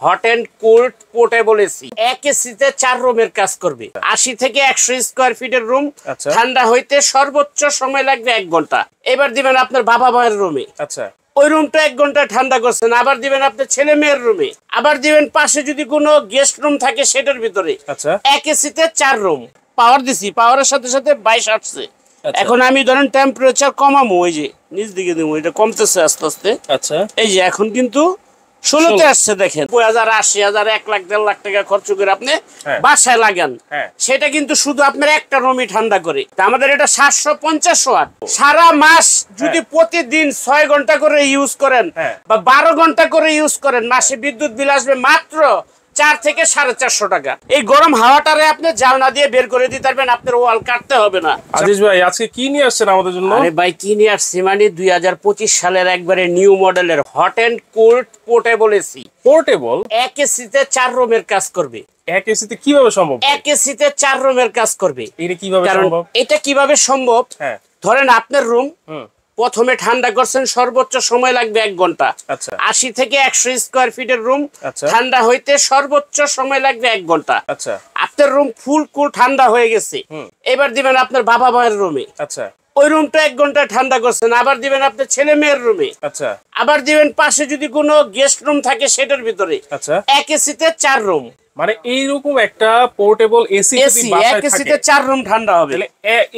Hot and cold portable AC. এক এসিতে 4 রুমের কাজ করবে। 80 থেকে 100 স্কয়ার ফিটের রুম। ঠান্ডা হইতে সর্বোচ্চ সময় লাগবে 1 ঘন্টা। এবার দিবেন আপনার বাবা মায়ের রুমে। আচ্ছা, ওই রুমটা 1 ঘন্টা ঠান্ডা করছেন। আবার দিবেন আপনার ছেলে মেয়ের রুমে। আবার দিবেন পাশে যদি কোনো গেস্ট রুম থাকে সেটার ভিতরে। আচ্ছা, এক এসিতে 4 রুম। পাওয়ার দিছি, পাওয়ারের সাথে সাথে 22 আসছে। এখন আমি ধরেন টেম্পারেচার কমাবো, ওই যে নিচ দিকে দেবো, এটা কমতেছে আস্তে আস্তে। আচ্ছা, এই যে এখন কিন্তু 16তে আসছে। দেখেন 50,000, 80,000, 1 লাখ, 1.5 লাখ টাকা খরচ করে আপনি বাসায় লাগান, সেটা কিন্তু শুধু আপনার একটা রুমই ঠান্ডা করে। আমাদের এটা 750 ওয়াট। সারা মাস যদি প্রতিদিন 6 ঘন্টা করে ইউজ করেন বা 12 ঘন্টা করে ইউজ করেন, মাসে বিদ্যুৎ বিল আসবে মাত্র 4 থেকে 450 টাকা। এই গরম হাওয়াটারে আপনি জানলা দিয়ে বের করে দিতে পারবেন, আপনার ওয়াল কাটতে হবে না। আজিজ ভাই, আজকে কি নিয়ে আসছেন আমাদের জন্য? আরে ভাই, কি নিয়ে আসছি মানে 2025 সালের একবারে নিউ মডেলের hot and cold portable AC. Portable? এক এসিতে 4 রুমের কাজ করবে। এক এসিতে কিভাবে সম্ভব? এক এসিতে 4 রুমের কাজ করবে। এটা কিভাবে সম্ভব? এটা কিভাবে সম্ভব? ধরেন আপনার রুম প্রথমে ঠান্ডা করছেন, সর্বোচ্চ সময় লাগবে 1 ঘন্টা। আচ্ছা, 80 থেকে 100 স্কয়ার ফিটের রুম। ঠান্ডা হইতে সর্বোচ্চ সময় লাগবে 1 ঘন্টা। আচ্ছা, আপনার রুম ফুল কুল ঠান্ডা হয়ে গেছে। এবার দিবেন আপনার বাবা মায়ের রুমে। আচ্ছা, ওই রুমটা 1 ঘন্টা ঠান্ডা করছেন। আবার দিবেন আপনার ছেলে মেয়ের রুমে। আচ্ছা, আবার দিবেন পাশে যদি কোনো গেস্ট রুম থাকে সেটার ভিতরে। আচ্ছা, এক এসিতে 4 রুম। মানে এইরকম একটা পোর্টেবল এসি যদি বাসায় থাকে, এক এসিতে 4 রুম ঠান্ডা হবে। তাহলে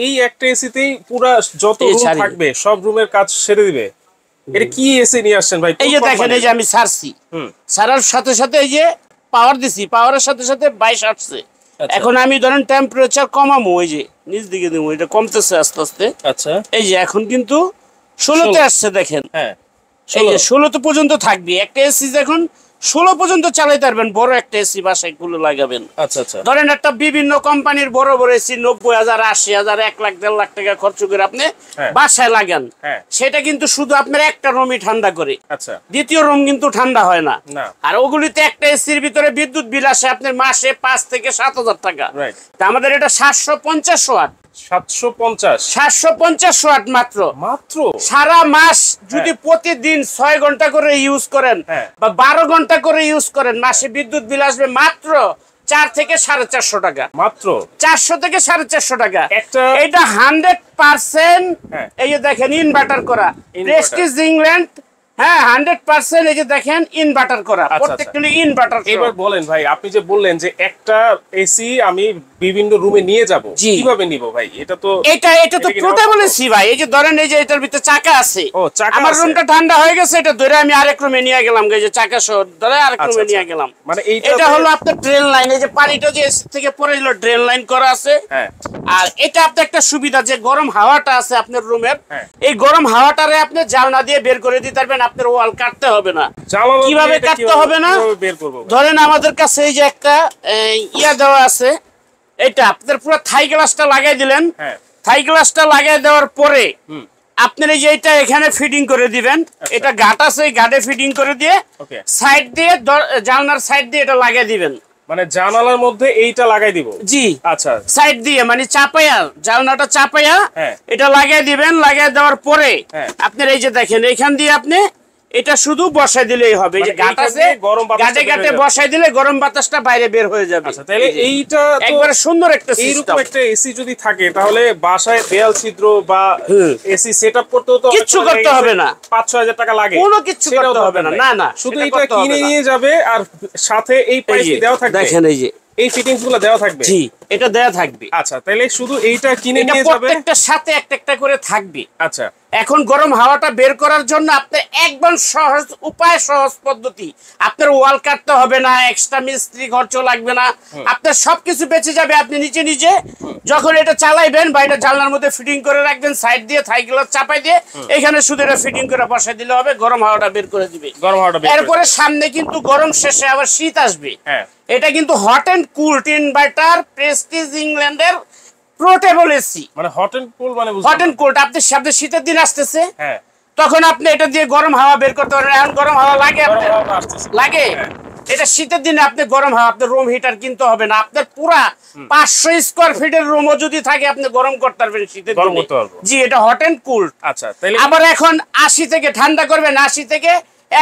এই একটা এসিতেই পুরো যত রুম থাকবে সব রুমের কাজ সেরে দিবে। এটা কি এসি নিয়ে আসছেন ভাই? এই যে দেখেন, এই যে আমি সারছি, সারার সাথে সাথে এই যে পাওয়ার দিছি, পাওয়ারের সাথে সাথে 22 আসছে। এখন আমি ধরেন টেম্পারেচার কমাবো, ওই যে নিচ দিকে দেবো, এটা কমতেছে আস্তে আস্তে। আচ্ছা, এই যে এখন কিন্তু 16তে আসছে। দেখেন, হ্যাঁ, এই যে 16 পর্যন্ত থাকবে একটা এসি। এখন 16 পর্যন্ত চালাইতে পারবেন, বড় একটা এসি বাসায় গুলো লাগাবেন। আচ্ছা আচ্ছা, ধরেন একটা বিভিন্ন কোম্পানির বড় বড় এসি 90,000, 80,000, 1 লাখ, 1.5 লাখ টাকা খরচ করে আপনি বাসায় লাগান, সেটা কিন্তু শুধু আপনার একটা রুমই ঠান্ডা করে। আচ্ছা, দ্বিতীয় রুম কিন্তু ঠান্ডা হয় না। আর ওগুলিতে একটা এসির ভিতরে বিদ্যুৎ বিল আসে আপনার মাসে 5 থেকে 7,000 টাকা। তা আমাদের এটা 750 ওয়াট। 750 ওয়াট মাত্র। সারা মাস যদি প্রতিদিন 6 ঘন্টা করে ইউজ করেন বা 12 ঘন্টা করে ইউজ করেন, মাসে বিদ্যুৎ বিল আসবে মাত্র 4 থেকে 450 টাকা। মাত্র 400 থেকে 450 টাকা। এটা 100%, এই যে দেখেন ইনভার্টার করা, প্রেস্টিজ ইংল্যান্ড। হ্যাঁ, 100% এই যে দেখেন ইনভার্টার করা, প্রত্যেকটা ইনভার্টার। এবার বলেন ভাই, আপনি যে বললেন যে একটা এসি আমি বিভিন্ন রুমে নিয়ে যাব, কিভাবে নিব ভাই? এটা তো পোর্টেবল এসি ভাই। এই যে ধরেন, এই যে এটার ভিতরে চাকা আছে। আমার রুমটা ঠান্ডা হয়ে গেছে, এটা ধরে আমি আরেক রুমে নিয়ে গেলাম, এই যে চাকা সহ ধরে আরেক রুমে নিয়ে গেলাম। মানে এটা হলো আপনার ড্রেন লাইন। এই যে পানিটা যে এসি থেকে পড়ে এলো, ড্রেন লাইন করা আছে। আর এটা আপনার একটা সুবিধা, যে গরম হাওয়াটা আছে আপনার রুমের, এই গরম হাওয়াটারে আপনি জানলা দিয়ে বের করে দিতে পারবেন, আপনার ওয়াল কাটতে হবে না। কিভাবে কাটতে হবে না? ধরেন আমাদের কাছে এই যে একটা ইয়া দেওয়া আছে, এটা আপনার পুরো থাই গ্লাসটা লাগাই দিলেন। থাই গ্লাসটা লাগাই দেওয়ার পরে আপনার এই যে এটা এখানে ফিটিং করে দিবেন। এটা গাট আছে, এই গাটে ফিটিং করে দিয়ে সাইড দিয়ে, জানলার সাইড দিয়ে এটা লাগাই দিবেন। মানে জানালার মধ্যে এইটা লাগাই দিব? জি, আচ্ছা, সাইড দিয়ে মানে চাপাইয়া, জানলাটা চাপাইয়া এটা লাগাই দিবেন। লাগাই দেওয়ার পরে আপনার এই যে দেখেন, এখান দিয়ে আপনি এটা শুধু বসাই দিলেই হবে। এই যে গাট আছে, গাটে গাটে বসাই দিলে গরম বাতাসটা বাইরে বের হয়ে যাবে। আচ্ছা, তাহলে এইটা একবারে সুন্দর একটা সিস্টেম। এইরকম একটা এসি যদি থাকে, তাহলে বাসায় দেয়াল ছিদ্র বা এসি সেটআপ করতে তো কিছু করতে হবে না। 5-6 হাজার টাকা লাগে, কোনো কিছু করতে হবে না। না না, শুধু এটা কিনে নিয়ে যাবে, আর সাথে এই প্রাইস দেওয়া থাকবে। দেখেন, এই যে এই ফিটিংস গুলো দেওয়া থাকবে। জি, এটা দেওয়া থাকবে। আচ্ছা, তাহলে শুধু এইটা কিনে নিয়ে যাবে, প্রত্যেকটার সাথে একটা একটা করে থাকবে। আচ্ছা, এখন গরম হাওয়াটা বের করার জন্য আপনার একদম সহজ উপায়, সহজ পদ্ধতি। আপনার ওয়াল কাটতে হবে না, এক্সট্রা মিস্ত্রি খরচ লাগবে না, আপনার সবকিছু বেঁচে যাবে। আপনি নিচে নিজে যখন এটা চালাইবেন বা এটা জানলার মধ্যে ফিটিং করে রাখবেন, সাইড দিয়ে থাই গ্লাস চাপাই দিয়ে এখানে শুধু এটা ফিটিং করে বসাই দিলে হবে, গরম হাওয়াটা বের করে দিবে। এরপরে সামনে কিন্তু গরম শেষে আবার শীত আসবে। এটা কিন্তু hot and cold inverter, prestige ইংল্যান্ডের পোর্টেবল এসি। মানে হট এন্ড কুল, মানে হট এন্ড কুলড। আপনি সামনে শীতের দিন আসতেছে, তখন আপনি এটা দিয়ে গরম হাওয়া বের করতে পারেন। এখন গরম হাওয়া লাগে, লাগে। এটা শীতের দিনে আপনি গরম হাওয়া, আপনার রুম হিটার কিনতে হবে না। আপনার পুরা 500 স্কয়ার ফিটের রুমও যদি থাকে, আপনি গরম করতে পারবেন শীতের দিনে। জি, এটা হট এন্ড কুলড। আচ্ছা, আবার এখন 80 থেকে ঠান্ডা করবেন, 80 থেকে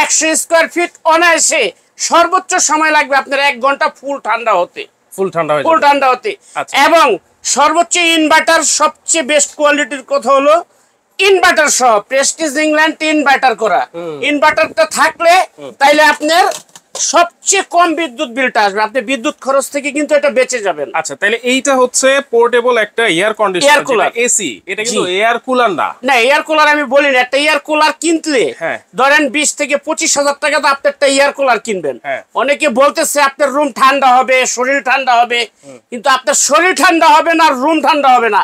100 স্কয়ার ফিট অনায়াসে সর্বোচ্চ সময় লাগবে আপনার 1 ঘন্টা ফুল ঠান্ডা হতে। ফুল ঠান্ডা হয়ে ফুল ঠান্ডা হতে। আচ্ছা। এবং সর্বোচ্চ ইনভার্টার সবচেয়ে বেস্ট কোয়ালিটির কথা হলো ইনভার্টার সহ প্রেস্টিজ ইংল্যান্ড ইনভার্টার করা। ইনভার্টারটা থাকলে তাইলে আপনার সবচেয়ে কম বিদ্যুৎ বিলটা আসবে, আপনি বিদ্যুৎ খরচ থেকে কিন্তু এটা বেঁচে যাবেন। আচ্ছা, তাহলে এইটা হচ্ছে পোর্টেবল একটা এয়ার কন্ডিশনার, যেটা এসি, এটা কিন্তু এয়ার কুলার না। না, এয়ার কুলার আমি বলি না। একটা এয়ার কুলার কিনলে ধরেন 20 থেকে 25,000 টাকা তো আপনি একটা এয়ার কুলার কিনবেন। অনেকে বলতেছে আপনার রুম ঠান্ডা হবে, শরীর ঠান্ডা হবে, কিন্তু আপনার শরীর ঠান্ডা হবে না, রুম ঠান্ডা হবে না,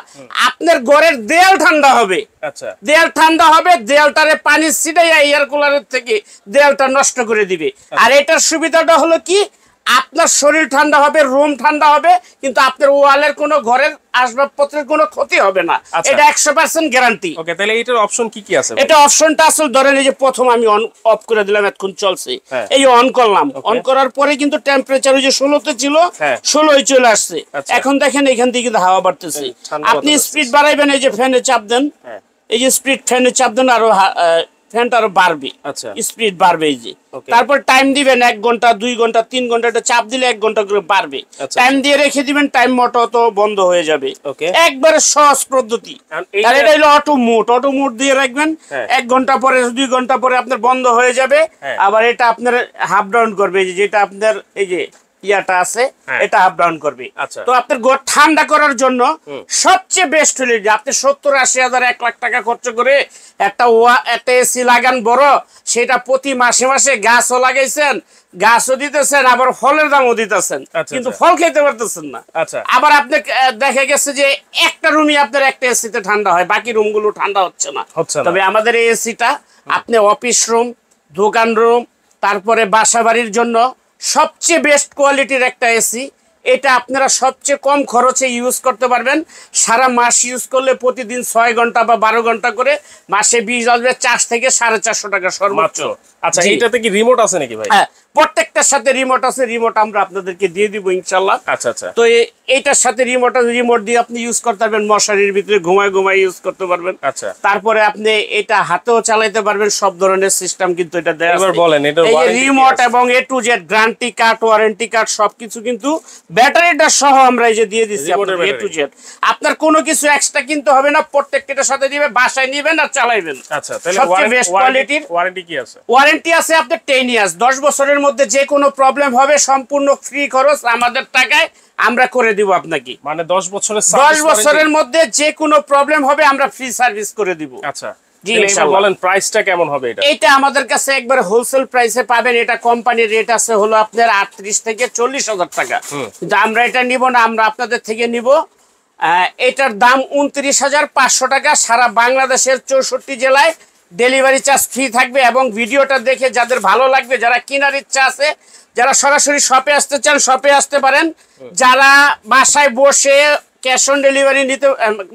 আপনার ঘরের দেয়াল ঠান্ডা হবে। আচ্ছা, দেয়াল ঠান্ডা হবে, দেয়ালটারে পানি ছিটাইয়া এয়ার কুলারের থেকে দেয়ালটা নষ্ট করে দিবে। আর এটার সুবিধাটা হলো কি, আপনার শরীর ঠান্ডা হবে, রুম ঠান্ডা হবে, কিন্তু আপনার ওয়ালের কোনো ঘরের আসবাবপত্রের কোনো ক্ষতি হবে না। এটা 100% গ্যারান্টি। ওকে, তাহলে এটার অপশন কি কি আছে? এটা অপশনটা আসলে ধরেন এই যে প্রথম আমি অন অফ করে দিলাম, এখন চলছে, এই অন করলাম। অন করার পরে কিন্তু টেম্পারেচার ওই যে 16 তে ছিল, 16ই চলে আসছে। এখন দেখেন এখান থেকে কিন্তু হাওয়া বাড়তেছে। আপনি স্পিড বাড়াইবেন, এই যে ফ্যানে চাপ দেন, এই যে স্পিড ফ্যানে চাপ দেন, আরো ফ্যানটা আরো বাড়বে, স্পিড বাড়বে। এই যে তারপর টাইম দিবেন 1 ঘন্টা 2 ঘন্টা 3 ঘন্টা, এটা চাপ দিলে 1 ঘন্টা করে বাড়বে। টাইম দিয়ে রেখে দিবেন, টাইম মতো তো বন্ধ হয়ে যাবে। একবারে সহজ পদ্ধতি। আর এটা হলো অটো মোড। অটো মোড দিয়ে রাখবেন, 1 ঘন্টা পরে 2 ঘন্টা পরে আপনার বন্ধ হয়ে যাবে। আবার এটা আপনার হাফ ডাউন করবে, যেটা আপনার এই যে ইয়াটা আছে, এটা আপ ডাউন করবে। তো আপনার ঘর ঠান্ডা করার জন্য সবচেয়ে বেস্ট হলো যে আপনি 70-80 হাজার 1 লাখ টাকা খরচ করে একটা এসি লাগান বড়, সেটা প্রতি মাসে মাসে গাছও লাগাইছেন, গাছও দিতেছেন, আবার ফলের দামও দিতেছেন, কিন্তু ফল খেতে পারতেছেন না। আবার আপনি দেখা গেছে যে একটা রুমই আপনার একটা এসিতে ঠান্ডা হয়, বাকি রুমগুলো ঠান্ডা হচ্ছে না। তবে আমাদের এই এসিটা আপনি অফিস রুম, দোকান রুম, তারপরে বাসা বাড়ির জন্য সবচেয়ে বেস্ট কোয়ালিটির একটা এসি। এটা আপনারা সবচেয়ে কম খরচে ইউজ করতে পারবেন। সারা মাস ইউজ করলে প্রতিদিন 6 ঘন্টা বা 12 ঘন্টা করে মাসে 20 আসবে 4 থেকে 450 টাকা সর্বোচ্চ। আচ্ছা, এইটাতে কি রিমোট আছে নাকি ভাই? হ্যাঁ, প্রত্যেকটার সাথে রিমোট আছে। রিমোট আমরা আপনাদেরকে দিয়ে দিব ইনশাআল্লাহ। আচ্ছা আচ্ছা। তো এইটার সাথে রিমোট দিয়ে আপনি ইউজ করতে পারবেন, মশারির ভিতরে ঘুমায় ঘুমায় ইউজ করতে পারবেন। আচ্ছা, তারপরে আপনি এটা হাতেও চালাতে পারবেন, সব ধরনের সিস্টেম কিন্তু এটা দেয়া আছে। এবার বলেন এটা রিমোট এবং A to Z guarantee card, warranty card সবকিছু কিন্তু ব্যাটারিটা সহ আমরা এই যে দিয়ে দিচ্ছি আপনাদের A to Z। আপনার কোনো কিছু এক্সট্রা কিনতে হবে না, প্রত্যেকটার সাথে দিবে, বাসায় নেবেন আর চালাবেন। আচ্ছা, তাহলে সবচেয়ে বেস্ট কোয়ালিটির ওয়ারেন্টি কি আছে? ওয়ারেন্টি আছে আপনার 10 ইয়ার্স। 10 বছরের মধ্যে যে কোনো প্রবলেম হবে সম্পূর্ণ ফ্রি খরচ আমাদের টাকায় আমরা করে দিব আপনাকে। মানে 10 বছরের মধ্যে যে কোনো প্রবলেম হবে আমরা ফ্রি সার্ভিস করে দিব। আচ্ছা, বলেন প্রাইসটা কেমন হবে এটা? এটা আমাদের কাছে একবার হোলসেল প্রাইসে পাবেন। এটা কোম্পানির রেট আছে হলো আপনার 38 থেকে 40 হাজার টাকা, কিন্তু আমরা এটা নিব না, আমরা আপনাদের থেকে নিব। এটার দাম 29,500 টাকা। সারা বাংলাদেশের 64 জেলায় ডেলিভারি চার্জ ফ্রি থাকবে। এবং ভিডিওটা দেখে যাদের ভালো লাগবে, যারা কেনার ইচ্ছা আছে, যারা সরাসরি শপে আসতে চান শপে আসতে পারেন। যারা বাসায় বসে ক্যাশ অন ডেলিভারি নিতে,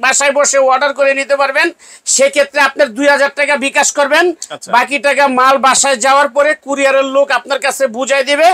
বাসায় বসে অর্ডার করে নিতে পারবেন, সেক্ষেত্রে আপনার 2000 টাকা বিকাশ করবেন। বাকি টাকা মাল বাসায় যাওয়ার পরে কুরিয়ারের লোক আপনার কাছে বুঝাই দিবে,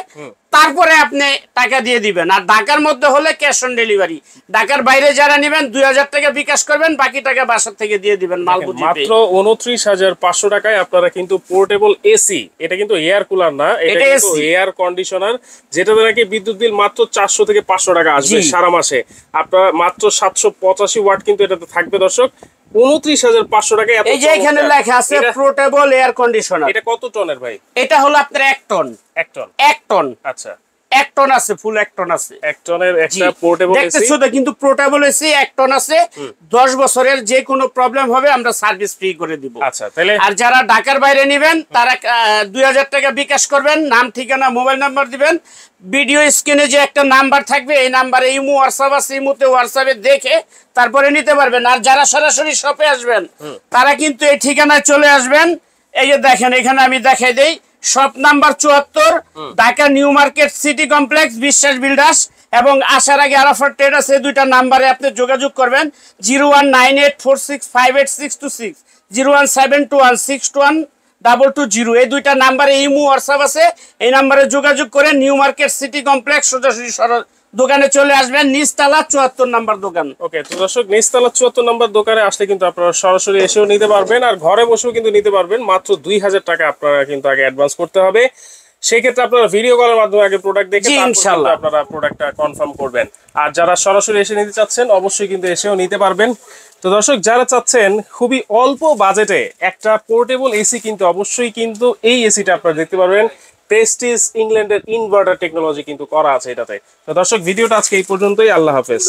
তারপরে আপনি টাকা দিয়ে দিবেন। আর ঢাকার মধ্যে হলে ক্যাশ অন ডেলিভারি। ঢাকার বাইরে যারা নেবেন 2000 টাকা বিকাশ করবেন, বাকি টাকা বাসার থেকে দিয়ে দিবেন মাল বুঝিয়ে। মাত্র 29,500 টাকায় আপনারা কিন্তু পোর্টেবল এসি, এটা কিন্তু এয়ার কুলার না, এটা কিন্তু এয়ার কন্ডিশনার, যেটাতে নাকি বিদ্যুৎ বিল মাত্র 400 থেকে 500 টাকা আসবে সারা মাসে। আপনারা মাত্র 785 ওয়াট কিন্তু এটাতে থাকবে দর্শক। 29,500 টাকায় এই যে এখানে লেখা আছে পোর্টেবল এয়ার কন্ডিশনার। এটা কত টনের ভাই? এটা হলো আপনার 1 টন। 1 টন। আচ্ছা, 1 টন আছে, ফুল 1 টন আছে। 1 টনের একটা পোর্টেবল এসি দেখতেছো তো, কিন্তু পোর্টেবল এসি 1 টন আছে। 10 বছরের যে কোনো প্রবলেম হবে আমরা সার্ভিস ফ্রি করে দিব। আচ্ছা, তাহলে আর যারা ঢাকার বাইরে নেবেন তারা 2000 টাকা বিকাশ করবেন, নাম ঠিকানা মোবাইল নাম্বার দিবেন। ভিডিও স্ক্রিনে যে একটা নাম্বার থাকবে, এই নাম্বারে ইমো হোয়াটসঅ্যাপ আছে, ইমোতে হোয়াটসঅ্যাপে দেখে তারপরে নিতে পারবেন। আর যারা সরাসরি শপে আসবেন তারা কিন্তু এই ঠিকানায় চলে আসবেন। এই যে দেখেন এখানে আমি দেখাই দেই, shop number 74, Dhaka new market city complex, বিশ্বাস বিল্ডার্স। এবং আসার আগে আরাফাত ট্রেডার্স, এই দুইটা নাম্বারে আপনি যোগাযোগ করবেন। 019846582626, 017216212220, এই দুইটা নাম্বারে ইমো হোয়াটসঅ্যাপ আছে। এই নাম্বারে যোগাযোগ করে নিউ মার্কেট সিটি কমপ্লেক্স সোজাসুজি দোকানে চলে আসবেন, নিচতলা 74 নাম্বার দোকান। ওকে, তো দর্শক নিচতলা 74 নাম্বার দোকানে আসলে কিন্তু আপনারা সরাসরি এসেও নিতে পারবেন, আর ঘরে বসেও কিন্তু নিতে পারবেন। মাত্র 2000 টাকা আপনারা কিন্তু আগে অ্যাডভান্স করতে হবে। সেক্ষেত্রে আপনারা ভিডিও কলের মাধ্যমে আগে প্রোডাক্ট দেখে ইনশাআল্লাহ আপনারা প্রোডাক্টটা কনফার্ম করবেন। আর যারা সরাসরি এসে নিতে চাচ্ছেন অবশ্যই কিন্তু এসেও নিতে পারবেন। তো দর্শক যারা চাচ্ছেন খুবই অল্প বাজেটে একটা পোর্টেবল এসি কিন্তু অবশ্যই কিন্তু এই এসিটা আপনারা দেখতে পারবেন। প্রেস্টিজ ইংল্যান্ডের ইনভার্টার টেকনোলজি কিন্তু করা আছে এটাতে। তো দর্শক ভিডিওটা আজকে এই পর্যন্তই। আল্লাহ হাফেজ।